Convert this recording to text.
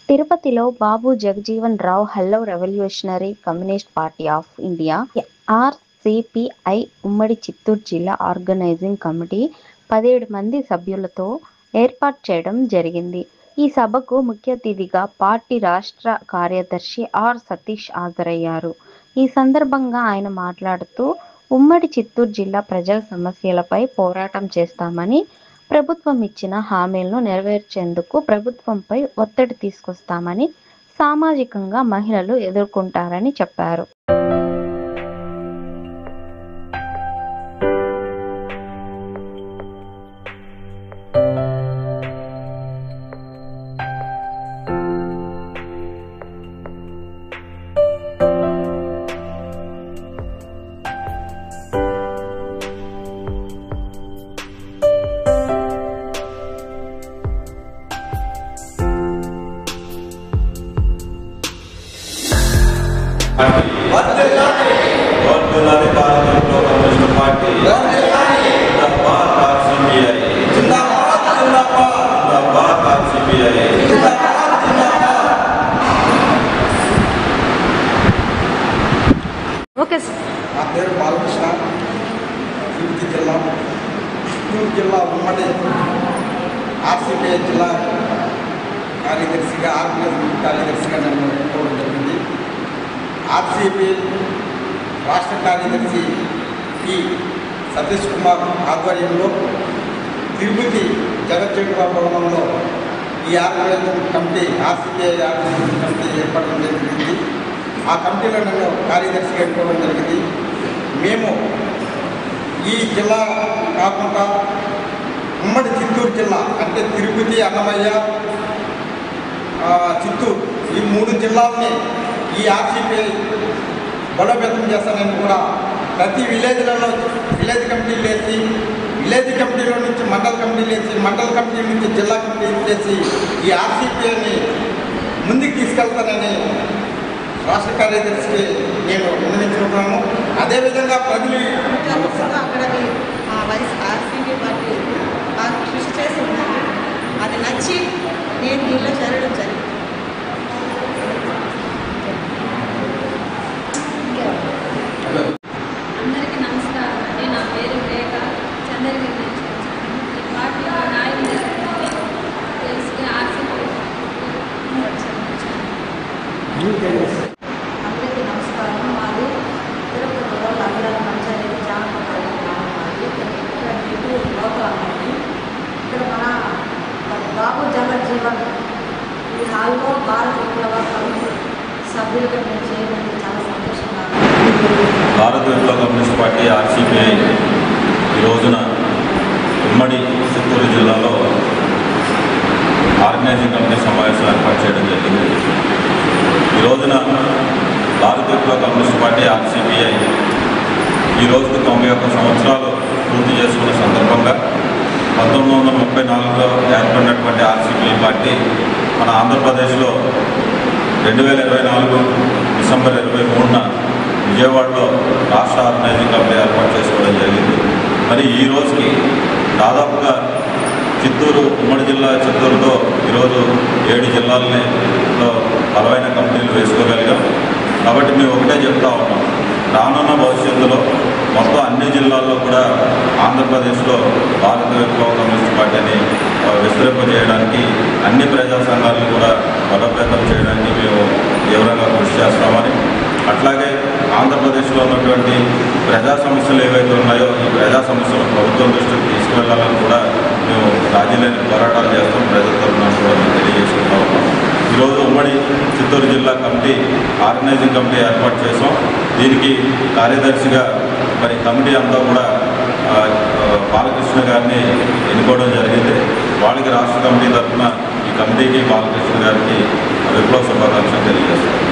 తిరుపతిలో బాబు జగజీవన్ రావు హల్లో revolutionary communist party of India RCPI ఉమ్మడి చిత్తూరు జిల్లా ఆర్గనైజింగ్ కమిటీ 17 మంది సభ్యులతో ఏర్పాటు చేయడం జరిగింది. ఈ సభకు ముఖ్య అతిథిగా పార్టీ రాష్ట్ర కార్యదర్శి ఆర్ సతీష్ హాజరయ్యారు. ఈ సందర్భంగా ఆయన మాట్లాడుతూ ఉమ్మడి చిత్తూరు జిల్లా ప్రజల సమస్యలపై పోరాటం చేస్తామని, ప్రభుత్వం ఇచ్చిన హామీలను నెరవేర్చేందుకు ప్రభుత్వంపై ఒత్తిడి తీసుకొస్తామని, సామాజికంగా మహిళలు ఎదుర్కొంటారని చెప్పారు. నా పేరు బాలకృష్ణ. చిత్తూరు జిల్లా ఉమ్మడి ఆర్సిపిఐ జిల్లా కార్యదర్శిగా ఆర్గనైజింగ్ కార్యదర్శిగా నేను ఎన్నుకోవడం జరిగింది. ఆర్సిపిఐ రాష్ట్ర కార్యదర్శి పి సతీష్ కుమార్ ఆధ్వర్యంలో తిరుపతి జగజ్జీవన్ భవనంలో ఈ ఆర్గనైజింగ్ కమిటీ ఆర్సిపిఐ ఆర్గనైజింగ్ కమిటీ ఏర్పడడం జరిగింది. ఆ కమిటీలో నన్ను కార్యదర్శిగా ఎన్నుకోవడం జరిగింది. మేము ఈ జిల్లా కాకుండా ఉమ్మడి చిత్తూరు జిల్లా అంటే తిరుపతి, అన్నమయ్య, చిత్తూరు ఈ 3 జిల్లాలని ఈ ఆర్సిపిఐ బలోపేతం చేస్తానని కూడా ప్రతి విలేజ్లలో విలేజ్ కమిటీలు వేసి, విలేజ్ కమిటీలో నుంచి మండల కమిటీలు వేసి, మండల కమిటీ నుంచి జిల్లా కమిటీలు చేసి ఈ ఆర్సిపిఐని ముందుకు తీసుకెళ్తానని రాష్ట్ర కార్యదర్శికి నేను నిర్ణయించుకుంటున్నాను. అదేవిధంగా ప్రజలు అక్కడ ఆర్సిపి పార్టీ బాగా కృషి చేసి ఉన్నాను. అది నచ్చి నేను దీనిలో చేరడం జరిగింది. అందరికీ నమస్కారం అండి. నా పేరు రేఖ. చంద్రగిరి నుంచి వచ్చాను. ఈ పార్టీలో నాయకులు తెలిసి ఆర్సిపి అందరికీ నమస్కారం. మాది తిరుపతిలో అగ్రహార పంచాయతీ జానపద మాది ఇక్కడ చిత్తూరు లోపల ఉంది. ఇక్కడ మన బాబు జగజ్జీవన్ ఈ హాల్లో భారత విప్లవ కమిటీ సభ్యులుగా మేము చేయడం చాలా సంతోషంగా భారత విప్లవ కమ్యూనిస్ట్ పార్టీ ఆర్సిపిఐ ఈ రోజున ఉమ్మడి చిత్తూరు జిల్లాలో ఆర్గనైజింగ్ కమిటీ సమావేశం ఏర్పాటు చేయడం జరిగింది. ఈ రోజున భారత విప్లవ కమ్యూనిస్ట్ పార్టీ ఆర్సిపిఐ ఈ రోజుకు 91 సంవత్సరాలు పూర్తి చేసుకున్న సందర్భంగా 1934లో ఏర్పడినటువంటి ఆర్సిపిఐ పార్టీ మన ఆంధ్రప్రదేశ్లో 2024 డిసెంబర్ 23న విజయవాడలో రాష్ట్ర ఆర్గనైజింగ్ కమిటీ ఏర్పాటు చేసుకోవడం జరిగింది. మరి ఈ రోజుకి దాదాపుగా చిత్తూరు ఉమ్మడి జిల్లా చిత్తూరుతో ఈరోజు 7 జిల్లాలని బలమైన కమిటీలు వేసుకోగలిగాం. కాబట్టి మేము ఒకటే చెప్తా ఉన్నాం, రానున్న భవిష్యత్తులో మొత్తం అన్ని జిల్లాల్లో కూడా ఆంధ్రప్రదేశ్లో భారత విప్లవ కమ్యూనిస్ట్ పార్టీని విస్తరింపజేయడానికి అన్ని ప్రజా సంఘాలను కూడా బలోపేతం చేయడానికి మేము తీవ్రంగా కృషి చేస్తామని, అట్లాగే ఆంధ్రప్రదేశ్లో ఉన్నటువంటి ప్రజా సమస్యలు ఏవైతే ఉన్నాయో ఈ ప్రజా సమస్యలు ప్రభుత్వం దృష్టికి తీసుకువెళ్లాలని కూడా మేము రాజీ లేని పోరాటాలు చేస్తాం. ప్రజల తరఫున కూడా మేము తెలియజేసుకుంటా ఉన్నాం. ఈరోజు ఉమ్మడి చిత్తూరు జిల్లా కమిటీ ఆర్గనైజింగ్ కమిటీ ఏర్పాటు చేసాం. దీనికి కార్యదర్శిగా మరి కమిటీ అంతా కూడా బాలకృష్ణ గారిని ఎన్నుకోవడం జరిగింది. వాళ్ళకి రాష్ట్ర కమిటీ తరఫున ఈ కమిటీకి బాలకృష్ణ గారికి విప్లవ శుభాకాంక్షలు తెలియజేస్తాం.